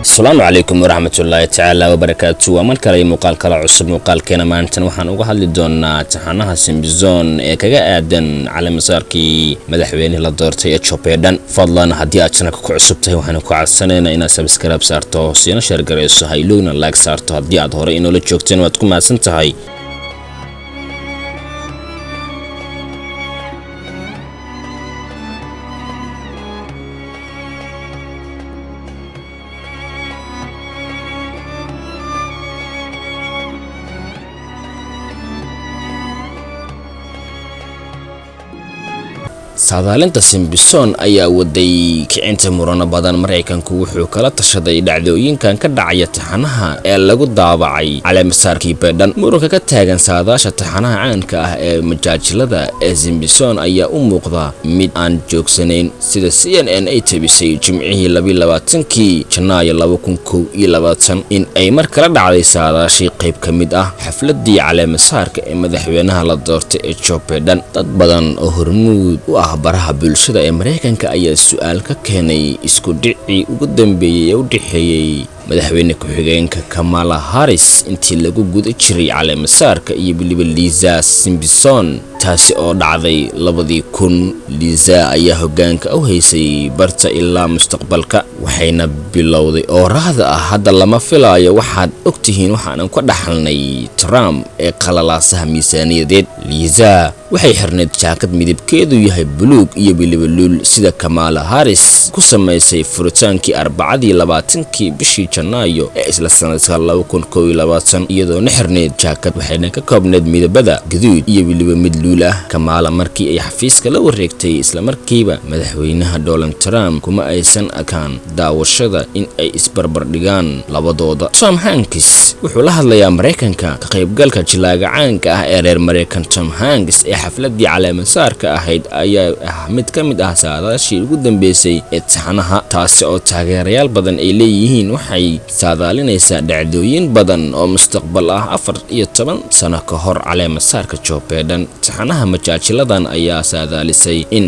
السلام عليكم ورحمة الله تعالى وبركاته ومن كلا مقال كلا عصب مقال كنا ما أنت وحنا وجهل الدون تحناها سيمبزون كجا أدن على مساركي مدحوين للدورتي تشوبيدن فضلا هدي أتشنك كعصبته وحنا كعسنين إن سبسكرايب صارته سينا شرقة السهيلون لايك صارته هدي أظهر إنه لتشوكتين وتكون ما سنتهاي saadaalinta Simbison ayaa waday kicinta murano badan Mareykanku wuxuu kala tashaday dhacdooyinkan ka dhacaya taxanaha ee lagu daabacay calaamasaarkii Biden muranka ka taagan saadaasha taxanaha caanka ah ee majaajilada ee Simbison ayaa u muuqda mid aan joogsanayn sida CNN ay tabisay Jimcihii 22kii Janaayo 2021 in ay mar kala dhacday saadaashii qayb ka mid ah xafladii calaamasaarka ee madaxweynaha la doortay ee Joe Biden dad badan oo hormuud u ah baraha bulshada ee Mareykanka ayaa su'aal ka keenay isku dhicii ugu dambeeyay u dhixeeyay madaxweyne ku-xigeenka Kamala Harris intii lagu guda jiray calaamasaarka iyo biliba Liza Simbison taasi oo dhacday 2000 Liza ayaa hoggaanka u haysay barta ilaa mustaqbalka waxayna bilowday oo raahda ah hadda lama filayo waxaad ogtihiin waxaan ka dhaxalnay Trump ee qalalaasaha miisaaniyadeed Liza waxay xirneed jaakad midabkeedu yahay buluug iyo biliba lul sida Kamala Harris ku samaysay furitaankii Arbacadii 20kii bishii Janaayo ee isla sanadka 2021 iyadoo xirneed jaakad waxayna ka koobneed midabada gaduud iyo biliba mid lul ah Kamala markii ay xafiiska la wareegtay isla markiiba madaxweynaha Donald Trump kuma aysan akaan daawashada in ay isbarbar dhigaan labadooda Tom Hanks wuxuu la hadlayaa Mareykanka ka qaybgalka jilaaga caanka ah ee reer Mareykan Tom Hanks ee xafladii calaamasaarka ahayd ayaa mid ka mid ah saadaashii ugu dambeysay ee taxanaha taasi oo taageerayaal badan ay leeyihiin waxay saadaalinaysaa dhacdooyin badan oo mustaqbal ah 14 sano ka hor calaamasaarka Joe Biden taxanaha majaajiladan ayaa saadaalisay in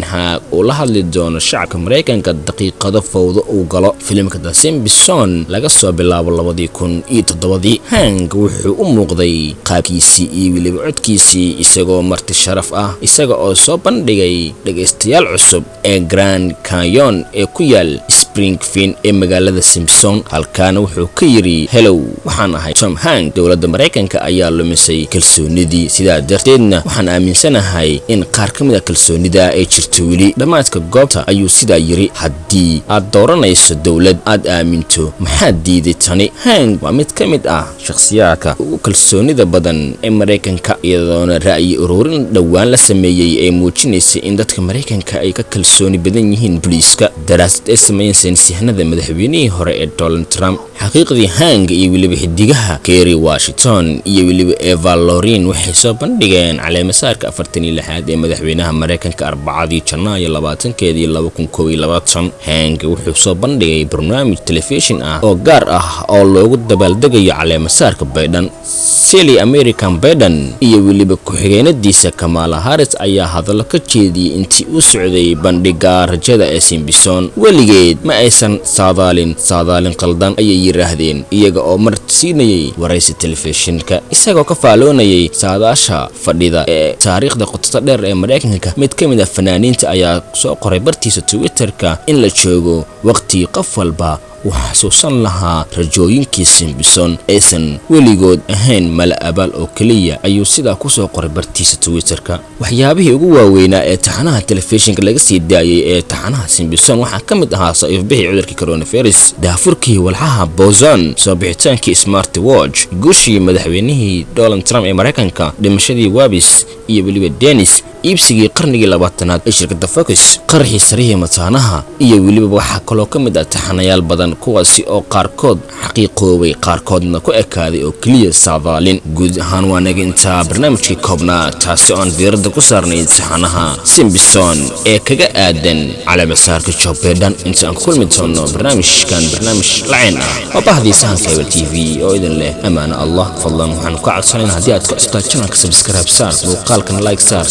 uu la hadli doono shacabka Mareykanka daqiiqado fowdo uu galo filimka The Simbison laga soo bilaabo 2007 Hank wuxuu u muuqday qaabkiisii iyo weliba codkiisii isagoo marti sharaf ah isaga oo soo bandhigay dhageystayaal cusub ee Grand Canyon ee ku yaal Springfield ee magaalada Simpson halkaana wuxuu ka yiri hello waxaan ahay Tom Hanks dowladda Mareykanka ayaa lumisay kalsoonidii sidaa darteedna waxaan aaminsanahay in qaar ka mid ah kalsoonida ay jirto weli dhamaadka goobta ayuu sidaa yiri haddii aad dooranayso dowlad aad aaminto maxaa diiday tani Hanks waa mid ka mid ah shakhsiyaadka ugu kalsoonida badan ee Mareykanka iyadoona ra'yi ururin dhawaan la sameeyay ay muujinaysay in dadka Mareykanka ay ka kalsooni badan yihiin booliiska daraasad ay sameeyeen saynisyahanada madaxweynihii hore ee Donald Trump xaqiiqdii Hanks iyo weliba xidigaha Kerry Washington iyo weliba Eva Lorin waxay soo bandhigeen calaamasaarka 46aad ee madaxweynaha Mareykanka Arbacadii Janaayo 20keedii 2021 Hanks wuxuu soo bandhigay barnaamij telefishin ah oo gaar ah oo loogu dabaaldegayo calaamasaarka Biden Silly American Biden iyo weliba ku-xigeenadiisa Kamala Harris ayaa hadallo ka jeediyay intii uu socday bandhiga rajada ee Simbison weligeed ma aysan saadaalin qaldan ayay yiraahdeen iyaga oo martiinayay waraysi telefishinka isagoo ka faaloonayay saadaasha fadhida ee taariikhda qotada dheer ee Mareykanka mid ka mid ah fanaaniinta ayaa soo qoray bartiisa Twitterka in la joogo waqti qof walba وحسوسن لها رجوينكي سيمبسون aysan weligood ahayn mala abaal oo kaliya ayuu sida ku soo qoray bartiisa Twitterka waxyaabihii ugu waaweynaa ee taxanaha telefishinka laga sii daayay ee taxanaha Simbison waxa ka mid ahaa saifbixi cudurka coronavirus daafurkii walxaha boson soo bixitaankii smartwatch guushii madaxweynihii Donald Trump ee Mareykanka dhimashadii Wabis iyo weliba Dennis iibsigii qarnigii 20aad ee shirkadda Fox qarxii sarihii mataanaha iyo weliba waxa kale oo ka mid ah taxanayaal badan kuwaasi oo qaarkood xaqiiqoobay qaarkoodna ku ekaaday oo kaliya saadaalin guud ahaan waa naga inta barnaamijkii koobnaa taasi oo aan diiradda ku saarnay taxanaha Simbison ee kaga aadan calaamasaarka Joe Biden inta aan ku kulmi doono barnaamijkan barnaamij laceen ah oo bahdii sahan cable TV oo idin leh amaana Allah fadlan waxaan ku codsanaynaa haddii aad ku cusubtahay channelka subscribe saar muuqaalkan like saar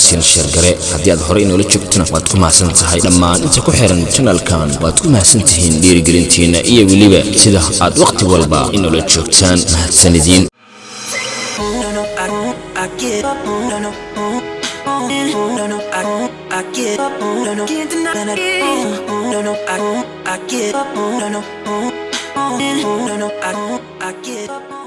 gare haddii aad hore inoola joogtana waad ku mahadsantahay dhammaan inta ku xiran channelkan waad ku mahadsantihiin dhiirigelintiina iyo weliba sida aad waqti walba inoola joogtaan. mahadsanidin. I get up, no, no, no, no, I get up, no, no, can't deny it, no, no, I get up, no, no, no, no, I get up.